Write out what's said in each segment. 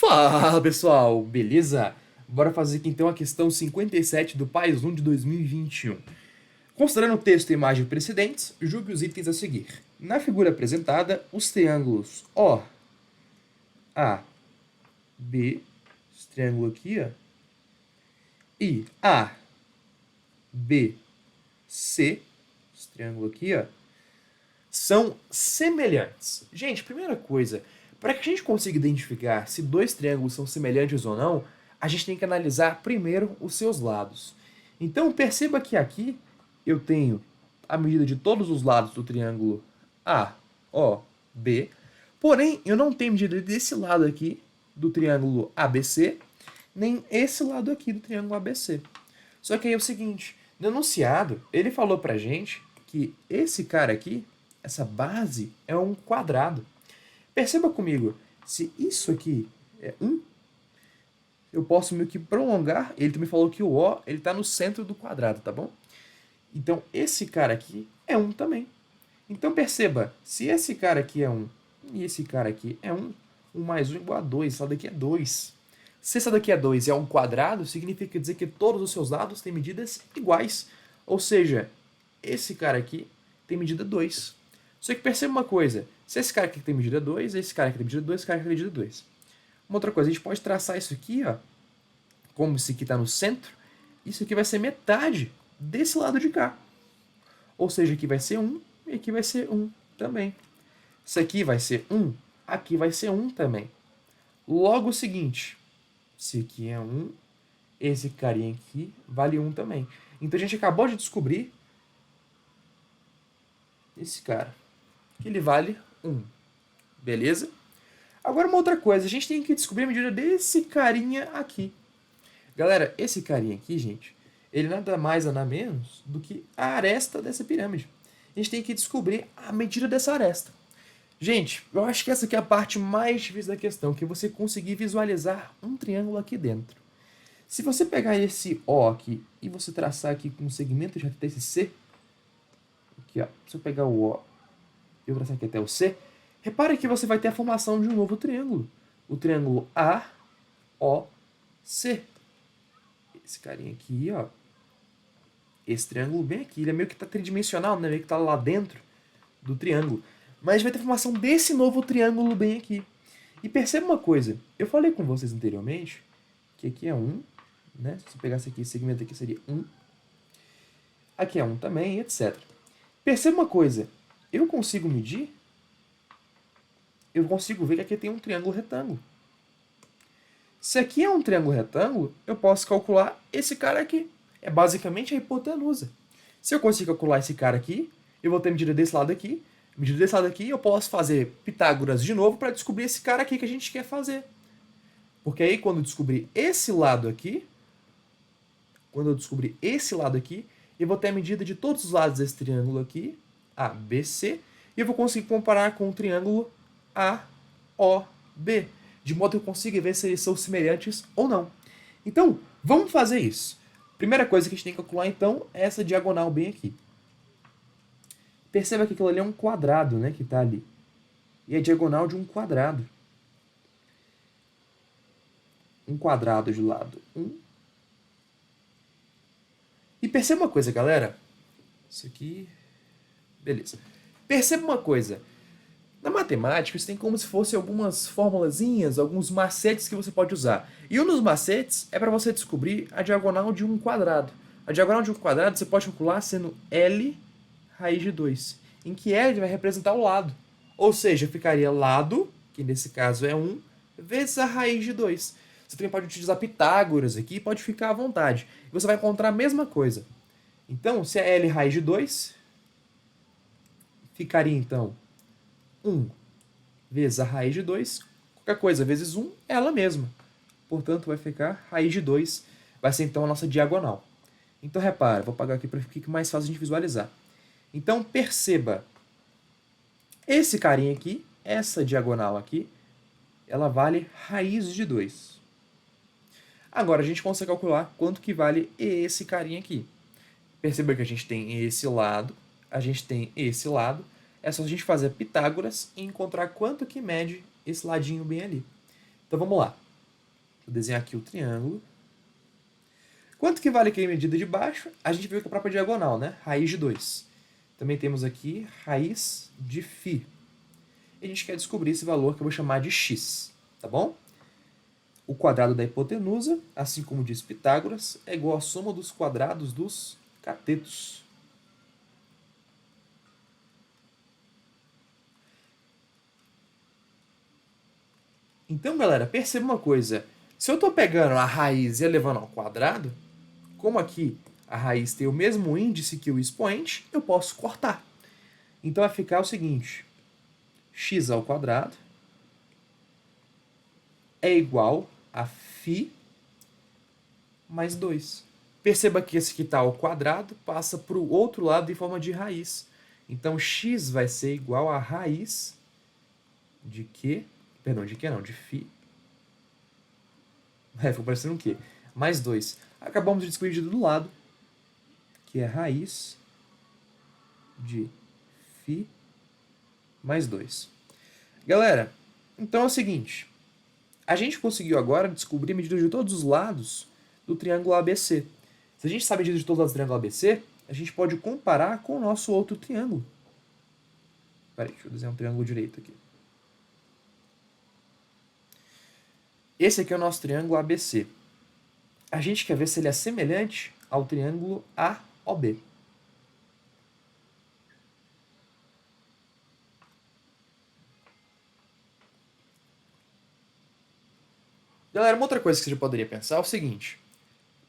Fala pessoal, beleza? Bora fazer aqui então a questão 57 do PAIS 1 de 2021. Considerando o texto e imagem precedentes, julgue os itens a seguir. Na figura apresentada, os triângulos O, A, B, esse triângulo aqui, ó, e A, B, C, esse triângulo aqui, ó, são semelhantes. Gente, primeira coisa, para que a gente consiga identificar se dois triângulos são semelhantes ou não, a gente tem que analisar primeiro os seus lados. Então, perceba que aqui eu tenho a medida de todos os lados do triângulo AOB, porém eu não tenho medida desse lado aqui do triângulo ABC, nem esse lado aqui do triângulo ABC. Só que aí é o seguinte, no enunciado, ele falou pra gente que esse cara aqui, essa base, é um quadrado. Perceba comigo, se isso aqui é 1, eu posso meio que prolongar. Ele também falou que o O está no centro do quadrado, tá bom? Então, esse cara aqui é 1 também. Então, perceba, se esse cara aqui é 1 e esse cara aqui é 1, 1 mais 1 é igual a 2, essa daqui é 2. Se essa daqui é 2 e é um quadrado, significa dizer que todos os seus lados têm medidas iguais. Ou seja, esse cara aqui tem medida 2. Só que perceba uma coisa, se esse cara aqui tem medida 2, esse cara aqui tem medida 2, esse cara aqui tem medida 2. Uma outra coisa, a gente pode traçar isso aqui, ó, como esse aqui está no centro, isso aqui vai ser metade desse lado de cá. Ou seja, aqui vai ser 1 e aqui vai ser 1 também. Isso aqui vai ser 1, aqui vai ser 1 também. Logo o seguinte, se aqui é 1, esse carinha aqui vale 1 também. Então a gente acabou de descobrir esse cara, que ele vale 1. Beleza? Agora uma outra coisa, a gente tem que descobrir a medida desse carinha aqui. Galera, esse carinha aqui, gente, ele nada mais nada menos do que a aresta dessa pirâmide. A gente tem que descobrir a medida dessa aresta. Gente, eu acho que essa aqui é a parte mais difícil da questão, que é você conseguir visualizar um triângulo aqui dentro. Se você pegar esse O aqui e você traçar aqui com um segmento de até esse C, aqui ó, se eu pegar o O e eu traçar aqui até o C, repare que você vai ter a formação de um novo triângulo. O triângulo AOC. Esse carinha aqui, ó. Esse triângulo bem aqui, ele é meio que tá tridimensional, né? Meio que tá lá dentro do triângulo. Mas vai ter a formação desse novo triângulo bem aqui. E perceba uma coisa, eu falei com vocês anteriormente que aqui é 1, né? Se eu pegasse aqui, esse segmento aqui seria 1. Aqui é 1 também, etc. Perceba uma coisa, eu consigo medir, eu consigo ver que aqui tem um triângulo retângulo. Se aqui é um triângulo retângulo, eu posso calcular esse cara aqui. É basicamente a hipotenusa. Se eu conseguir calcular esse cara aqui, eu vou ter medida desse lado aqui. Medida desse lado aqui, eu posso fazer Pitágoras de novo para descobrir esse cara aqui que a gente quer fazer. Porque aí, quando eu descobrir esse lado aqui, eu vou ter a medida de todos os lados desse triângulo aqui, ABC, e eu vou conseguir comparar com o triângulo AOB, de modo que eu consiga ver se eles são semelhantes ou não. Então, vamos fazer isso. Primeira coisa que a gente tem que calcular, então, é essa diagonal bem aqui. Perceba que aquilo ali é um quadrado, né, que está ali. E é diagonal de um quadrado. Um quadrado de lado 1. E perceba uma coisa, galera. Isso aqui... Beleza. Perceba uma coisa. Na matemática, você tem como se fosse algumas formulazinhas, alguns macetes que você pode usar. E um dos macetes é para você descobrir a diagonal de um quadrado. A diagonal de um quadrado você pode calcular sendo L raiz de 2, em que L vai representar o lado. Ou seja, ficaria lado, que nesse caso é 1, vezes a raiz de 2. Você também pode utilizar Pitágoras aqui, pode ficar à vontade. E você vai encontrar a mesma coisa. Então, se é L raiz de 2, ficaria então 1 vezes a raiz de 2, qualquer coisa vezes 1 é ela mesma. Portanto, vai ficar raiz de 2, vai ser então a nossa diagonal. Então, repara, vou apagar aqui para que fique mais fácil a gente visualizar. Então, perceba, esse carinha aqui, essa diagonal aqui, ela vale raiz de 2. Agora, a gente consegue calcular quanto que vale esse carinha aqui. Perceba que a gente tem esse lado, a gente tem esse lado, é só a gente fazer Pitágoras e encontrar quanto que mede esse ladinho bem ali. Então vamos lá. Vou desenhar aqui o triângulo. Quanto que vale aqui a medida de baixo? A gente viu que é a própria diagonal, né? Raiz de 2. Também temos aqui raiz de φ. E a gente quer descobrir esse valor que eu vou chamar de x, tá bom? O quadrado da hipotenusa, assim como diz Pitágoras, é igual à soma dos quadrados dos catetos. Então, galera, perceba uma coisa. Se eu estou pegando a raiz e elevando ao quadrado, como aqui a raiz tem o mesmo índice que o expoente, eu posso cortar. Então vai ficar o seguinte: x ao quadrado é igual a φ mais 2. Perceba que esse que está ao quadrado passa para o outro lado em forma de raiz. Então x vai ser igual a raiz de quê? Perdão, de quê não? De φ. Ficou parecendo o quê? Mais 2. Acabamos de descobrir do lado, que é raiz de φ mais 2. Galera, então é o seguinte. A gente conseguiu agora descobrir a medida de todos os lados do triângulo ABC. Se a gente sabe a medida de todos os lados do triângulo ABC, a gente pode comparar com o nosso outro triângulo. Peraí, deixa eu desenhar um triângulo direito aqui. Esse aqui é o nosso triângulo ABC. A gente quer ver se ele é semelhante ao triângulo AOB. Galera, uma outra coisa que você já poderia pensar é o seguinte.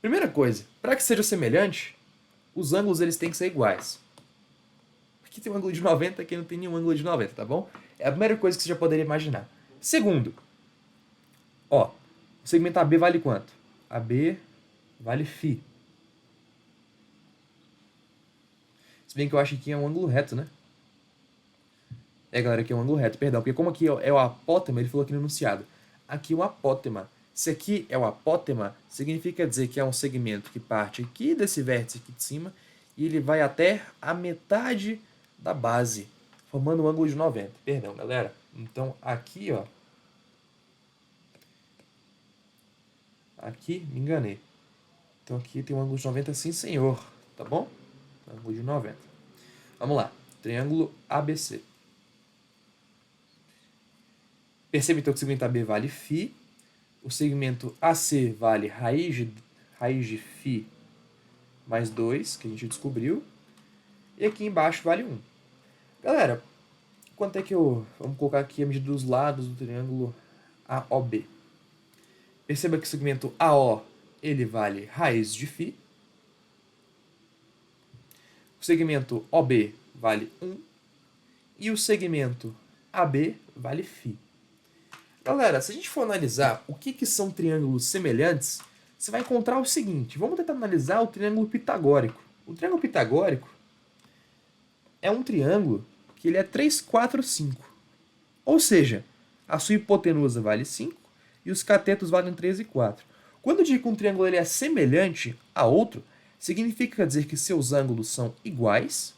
Primeira coisa, para que seja semelhante, os ângulos eles têm que ser iguais. Aqui tem um ângulo de 90, aqui não tem nenhum ângulo de 90, tá bom? É a primeira coisa que você já poderia imaginar. Segundo, ó, o segmento AB vale quanto? AB vale φ. Se bem que eu acho que aqui é um ângulo reto, né? Galera, aqui é um ângulo reto, perdão. Porque como aqui é o apótema, ele falou aqui no enunciado. Aqui é o apótema. Se aqui é o apótema, significa dizer que é um segmento que parte aqui desse vértice aqui de cima e ele vai até a metade da base, formando um ângulo de 90. Perdão, galera. Então, aqui, ó. Aqui, me enganei. Então, aqui tem um ângulo de 90, sim, senhor. Tá bom? Ângulo de 90. Vamos lá. Triângulo ABC. Perceba então que o segmento AB vale φ. O segmento AC vale raiz de φ mais 2, que a gente descobriu. E aqui embaixo vale 1. Galera, quanto é que eu... Vamos colocar aqui a medida dos lados do triângulo AOB. Perceba que o segmento AO ele vale raiz de φ. O segmento OB vale 1. E o segmento AB vale φ. Galera, se a gente for analisar o que são triângulos semelhantes, você vai encontrar o seguinte. Vamos tentar analisar o triângulo pitagórico. O triângulo pitagórico é um triângulo que ele é 3, 4, 5. Ou seja, a sua hipotenusa vale 5 e os catetos valem 3 e 4. Quando eu digo que um triângulo ele é semelhante a outro, significa dizer que seus ângulos são iguais.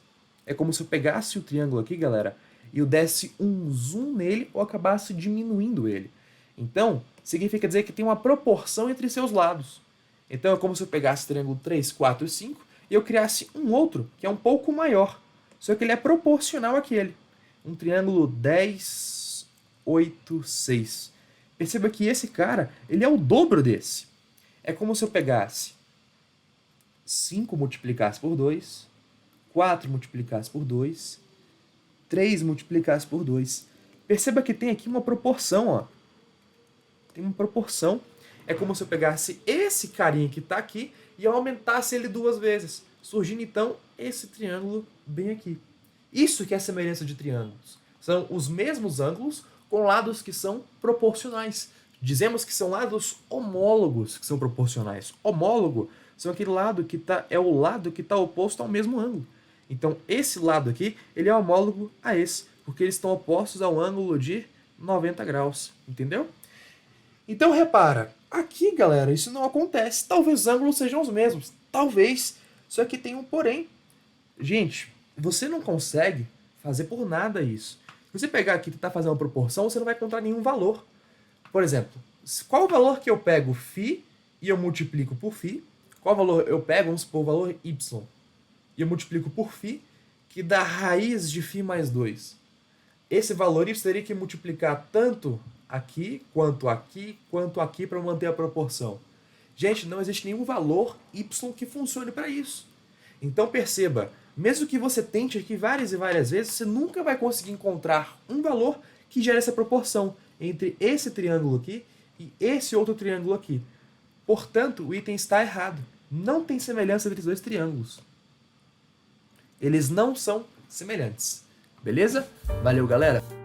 É como se eu pegasse o triângulo aqui, galera, e eu desse um zoom nele ou acabasse diminuindo ele. Então, significa dizer que tem uma proporção entre seus lados. Então, é como se eu pegasse o triângulo 3, 4 e 5 e eu criasse um outro, que é um pouco maior. Só que ele é proporcional àquele. Um triângulo 10, 8, 6. Perceba que esse cara, ele é o dobro desse. É como se eu pegasse 5 multiplicasse por 2, 4 multiplicasse por 2, 3 multiplicasse por 2. Perceba que tem aqui uma proporção, ó. Tem uma proporção. É como se eu pegasse esse carinha que está aqui e eu aumentasse ele 2 vezes, surgindo então esse triângulo bem aqui. Isso que é a semelhança de triângulos. São os mesmos ângulos com lados que são proporcionais. Dizemos que são lados homólogos que são proporcionais. Homólogo são aquele lado que é o lado que está oposto ao mesmo ângulo. Então, esse lado aqui, ele é homólogo a esse, porque eles estão opostos ao ângulo de 90 graus, entendeu? Então, repara, aqui, galera, isso não acontece. Talvez os ângulos sejam os mesmos, talvez, só que tem um porém. Gente, você não consegue fazer por nada isso. Se você pegar aqui e tentar fazer uma proporção, você não vai encontrar nenhum valor. Por exemplo, qual o valor que eu pego φ e eu multiplico por φ? Qual valor eu pego, vamos supor, o valor y, e eu multiplico por φ, que dá raiz de φ mais 2. Esse valor y teria que multiplicar tanto aqui, quanto aqui, para manter a proporção. Gente, não existe nenhum valor y que funcione para isso. Então perceba, mesmo que você tente aqui várias e várias vezes, você nunca vai conseguir encontrar um valor que gere essa proporção entre esse triângulo aqui e esse outro triângulo aqui. Portanto, o item está errado. Não tem semelhança entre os dois triângulos. Eles não são semelhantes. Beleza? Valeu, galera!